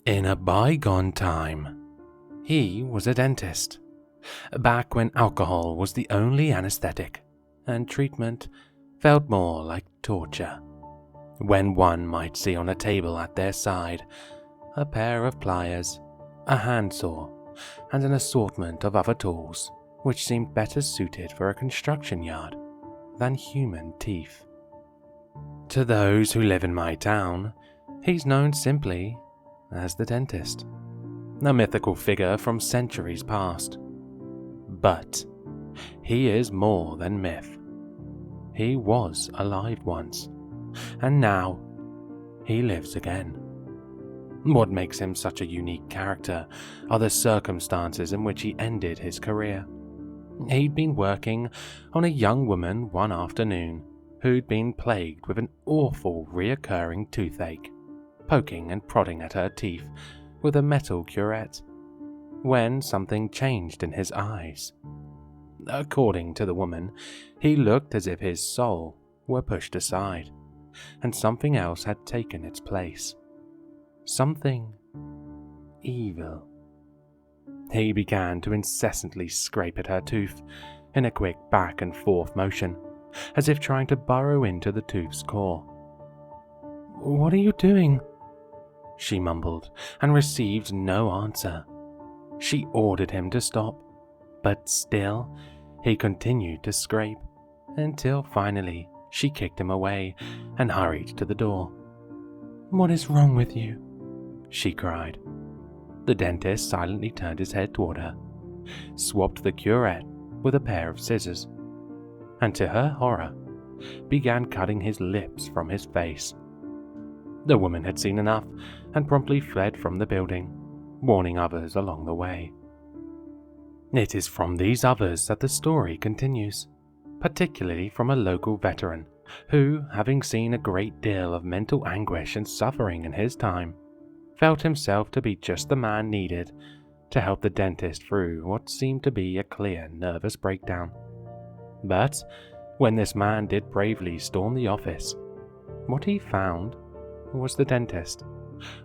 In a bygone time, he was a dentist, back when alcohol was the only anesthetic and treatment felt more like torture. When one might see on a table at their side a pair of pliers, a handsaw, and an assortment of other tools which seemed better suited for a construction yard than human teeth. To those who live in my town, he's known simply as the dentist, a mythical figure from centuries past. But he is more than myth. He was alive once, and now he lives again. What makes him such a unique character are the circumstances in which he ended his career. He'd been working on a young woman one afternoon who'd been plagued with an awful reoccurring toothache, poking and prodding at her teeth with a metal curette, when something changed in his eyes. According to the woman, he looked as if his soul were pushed aside, and something else had taken its place. Something evil. He began to incessantly scrape at her tooth in a quick back and forth motion, as if trying to burrow into the tooth's core. "What are you doing?" she mumbled, and received no answer. She ordered him to stop, but still he continued to scrape, until finally she kicked him away and hurried to the door. "What is wrong with you?" she cried. The dentist silently turned his head toward her, swapped the curette with a pair of scissors, and to her horror, began cutting his lips from his face. The woman had seen enough and promptly fled from the building, warning others along the way. It is from these others that the story continues, particularly from a local veteran who, having seen a great deal of mental anguish and suffering in his time, felt himself to be just the man needed to help the dentist through what seemed to be a clear nervous breakdown. But when this man did bravely storm the office, what he found was the dentist,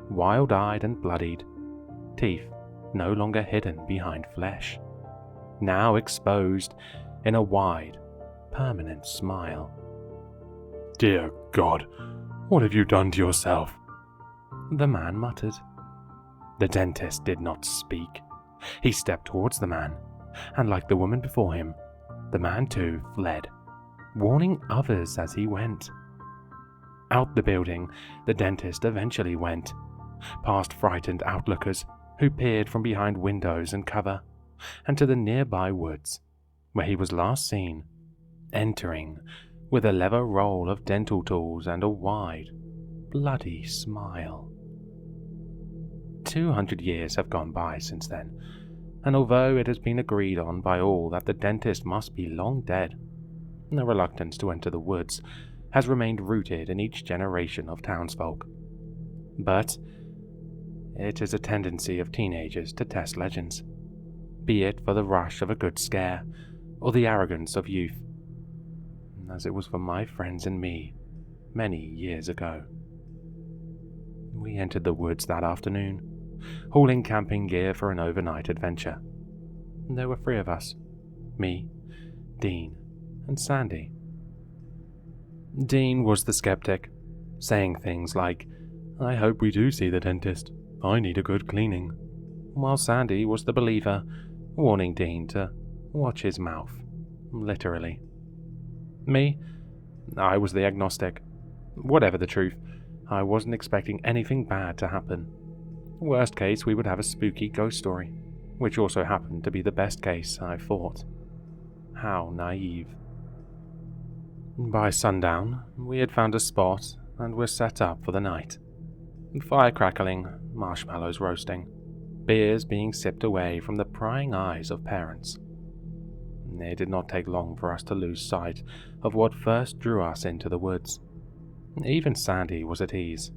wild-eyed and bloodied, teeth no longer hidden behind flesh, now exposed in a wide, permanent smile. "Dear God, what have you done to yourself?" the man muttered. The dentist did not speak. He stepped towards the man, and like the woman before him, the man too fled, warning others as he went. Out the building, the dentist eventually went, past frightened outlookers who peered from behind windows and cover, and to the nearby woods, where he was last seen, entering with a leather roll of dental tools and a wide, bloody smile. 200 years have gone by since then, and although it has been agreed on by all that the dentist must be long dead, the reluctance to enter the woods has remained rooted in each generation of townsfolk. But it is a tendency of teenagers to test legends, be it for the rush of a good scare or the arrogance of youth, as it was for my friends and me many years ago. We entered the woods that afternoon, hauling camping gear for an overnight adventure. There were 3 of us, me, Dean, and Sandy. Dean was the skeptic, saying things like, "I hope we do see the dentist. I need a good cleaning," while Sandy was the believer, warning Dean to watch his mouth, literally. Me, I was the agnostic. Whatever the truth, I wasn't expecting anything bad to happen. Worst case, we would have a spooky ghost story, which also happened to be the best case, I thought. How naive. By sundown, we had found a spot and were set up for the night. Fire crackling, marshmallows roasting, beers being sipped away from the prying eyes of parents. It did not take long for us to lose sight of what first drew us into the woods. Even Sandy was at ease.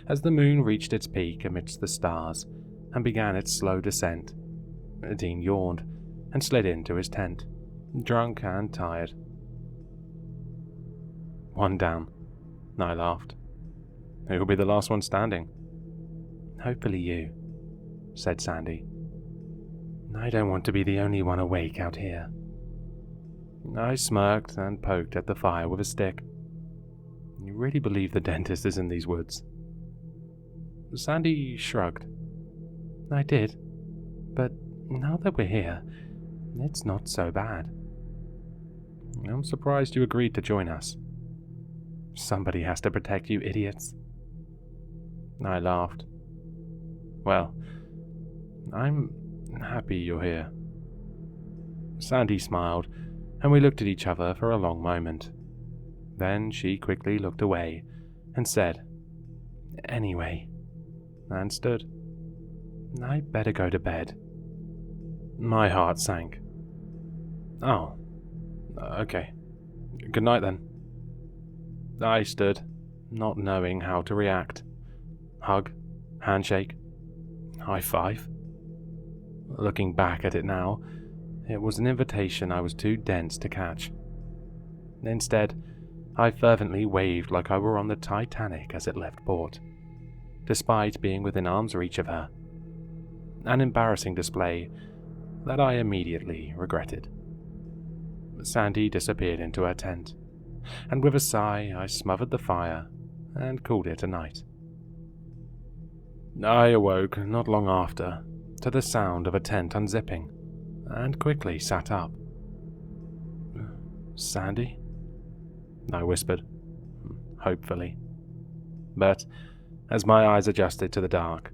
As the moon reached its peak amidst the stars and began its slow descent, Dean yawned and slid into his tent, drunk and tired. "One down," I laughed. "Who'll be the last one standing?" "Hopefully you," said Sandy. "I don't want to be the only one awake out here." I smirked and poked at the fire with a stick. "You really believe the dentist is in these woods?" Sandy shrugged. "I did, but now that we're here, it's not so bad." "I'm surprised you agreed to join us." "Somebody has to protect you idiots." I laughed. "Well, I'm happy you're here." Sandy smiled, and we looked at each other for a long moment. Then she quickly looked away and said, "Anyway," and stood. "I'd better go to bed." My heart sank. "Oh, okay. Good night then." I stood, not knowing how to react. Hug, handshake, high five. Looking back at it now, it was an invitation I was too dense to catch. Instead, I fervently waved like I were on the Titanic as it left port, despite being within arm's reach of her. An embarrassing display that I immediately regretted. Sandy disappeared into her tent, and with a sigh I smothered the fire and called it a night. I awoke not long after to the sound of a tent unzipping, and quickly sat up. "Sandy?" I whispered, hopefully. But as my eyes adjusted to the dark,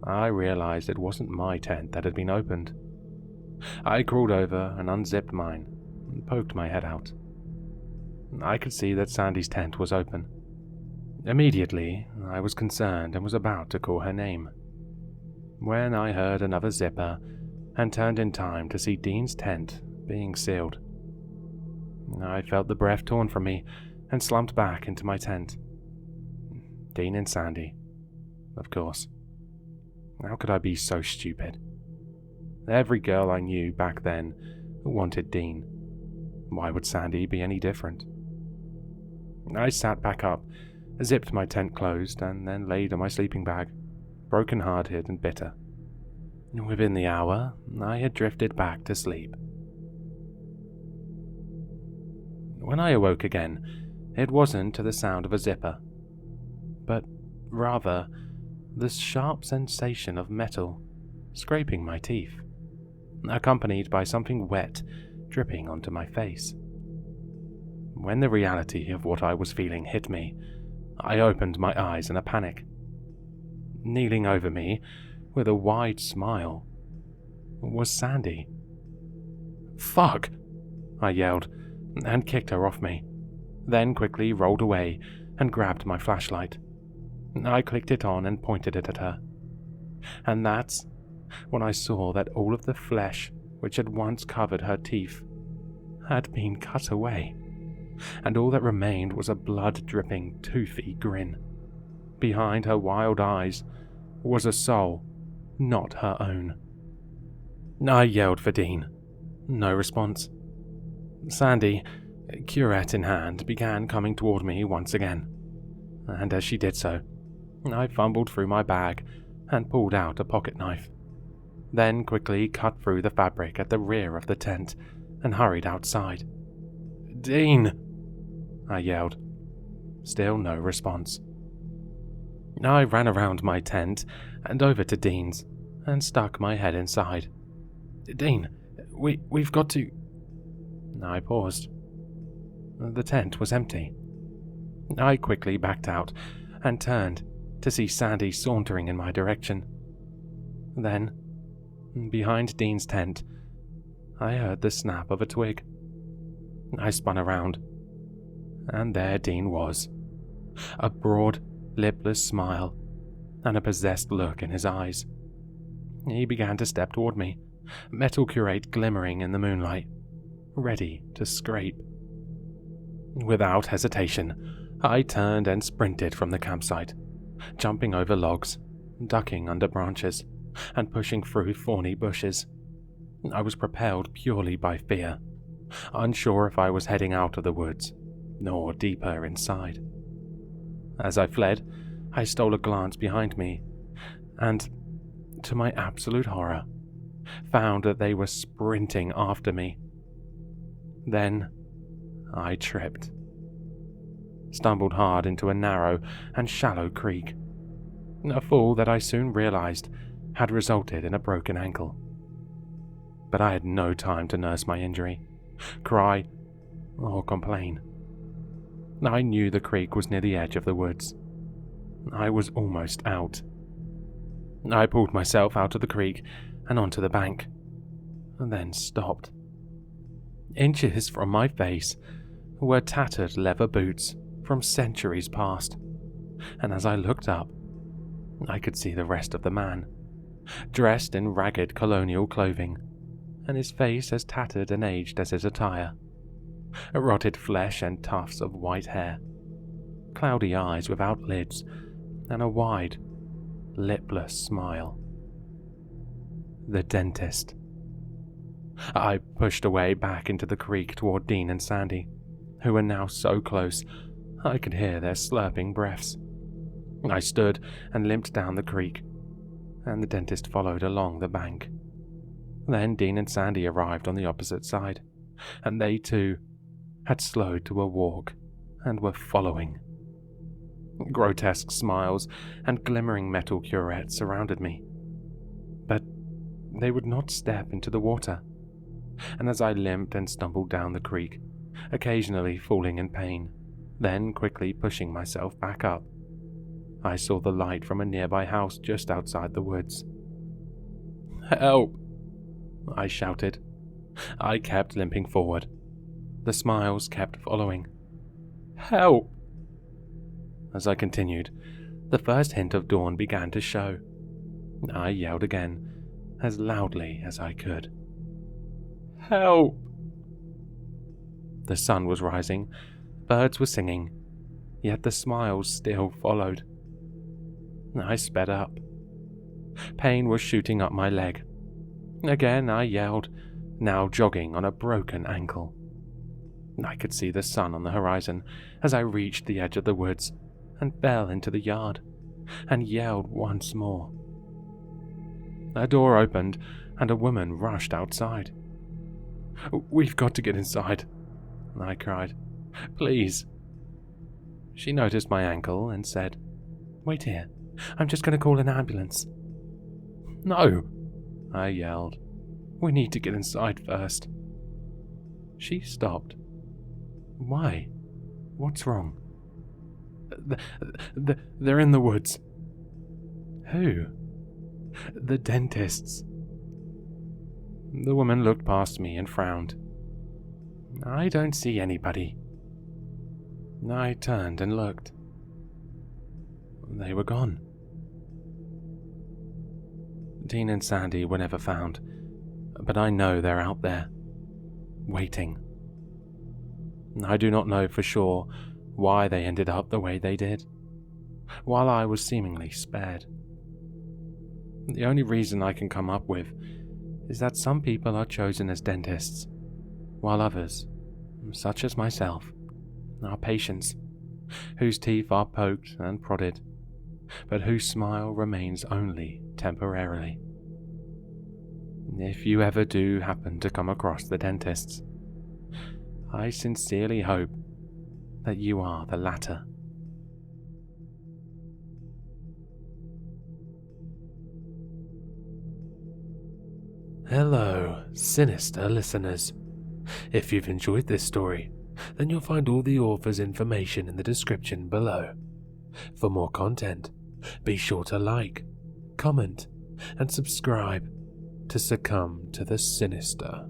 I realized it wasn't my tent that had been opened. I crawled over and unzipped mine and poked my head out. I could see that Sandy's tent was open. Immediately, I was concerned and was about to call her name, when I heard another zipper and turned in time to see Dean's tent being sealed. I felt the breath torn from me and slumped back into my tent. Dean and Sandy, of course. How could I be so stupid? Every girl I knew back then wanted Dean. Why would Sandy be any different? I sat back up, zipped my tent closed, and then laid on my sleeping bag, broken-hearted and bitter. Within the hour, I had drifted back to sleep. When I awoke again, it wasn't to the sound of a zipper, but rather the sharp sensation of metal scraping my teeth, accompanied by something wet dripping onto my face. When the reality of what I was feeling hit me, I opened my eyes in a panic. Kneeling over me, with a wide smile, was Sandy. "Fuck!" I yelled, and kicked her off me, then quickly rolled away and grabbed my flashlight. I clicked it on and pointed it at her. And that's when I saw that all of the flesh which had once covered her teeth had been cut away, and all that remained was a blood-dripping, toothy grin. Behind her wild eyes was a soul, not her own. I yelled for Dean. No response. Sandy, curette in hand, began coming toward me once again, and as she did so, I fumbled through my bag and pulled out a pocket knife, then quickly cut through the fabric at the rear of the tent and hurried outside. "Dean!" I yelled. Still no response. I ran around my tent and over to Dean's and stuck my head inside. "Dean, we've got to..." I paused. The tent was empty. I quickly backed out and turned to see Sandy sauntering in my direction. Then, behind Dean's tent, I heard the snap of a twig. I spun around, and there Dean was, a broad, lipless smile and a possessed look in his eyes. He began to step toward me, metal curate glimmering in the moonlight, ready to scrape. Without hesitation, I turned and sprinted from the campsite, jumping over logs, ducking under branches, and pushing through thorny bushes. I was propelled purely by fear, unsure if I was heading out of the woods, nor deeper inside. As I fled, I stole a glance behind me, and, to my absolute horror, found that they were sprinting after me. Then I tripped, stumbled hard into a narrow and shallow creek, a fall that I soon realized had resulted in a broken ankle. But I had no time to nurse my injury, cry, or complain. I knew the creek was near the edge of the woods. I was almost out. I pulled myself out of the creek and onto the bank, and then stopped. Inches from my face were tattered leather boots from centuries past, and as I looked up, I could see the rest of the man, dressed in ragged colonial clothing, and his face as tattered and aged as his attire. Rotted flesh and tufts of white hair, cloudy eyes without lids, and a wide, lipless smile. The dentist. I pushed away back into the creek toward Dean and Sandy, who were now so close I could hear their slurping breaths. I stood and limped down the creek, and the dentist followed along the bank. Then Dean and Sandy arrived on the opposite side, and they too had slowed to a walk and were following. Grotesque smiles and glimmering metal curettes surrounded me, but they would not step into the water, and as I limped and stumbled down the creek, occasionally falling in pain, then quickly pushing myself back up, I saw the light from a nearby house just outside the woods. "Help!" I shouted. I kept limping forward. The smiles kept following. "Help!" As I continued, the first hint of dawn began to show. I yelled again, as loudly as I could. "Help!" The sun was rising, birds were singing, yet the smiles still followed. I sped up. Pain was shooting up my leg. Again I yelled, now jogging on a broken ankle. I could see the sun on the horizon as I reached the edge of the woods and fell into the yard, and yelled once more. A door opened, and a woman rushed outside. "We've got to get inside," I cried. "Please." She noticed my ankle and said, "Wait here. I'm just going to call an ambulance." "No," I yelled. "We need to get inside first." She stopped. "Why? What's wrong?" They're in the woods." "Who?" "The dentists." The woman looked past me and frowned. "I don't see anybody." I turned and looked. They were gone. Dean and Sandy were never found, but I know they're out there, waiting. I do not know for sure why they ended up the way they did, while I was seemingly spared. The only reason I can come up with is that some people are chosen as dentists, while others, such as myself, are patients, whose teeth are poked and prodded, but whose smile remains only temporarily. If you ever do happen to come across the dentists, I sincerely hope that you are the latter. Hello, sinister listeners. If you've enjoyed this story, then you'll find all the author's information in the description below. For more content, be sure to like, comment, and subscribe to succumb to the sinister.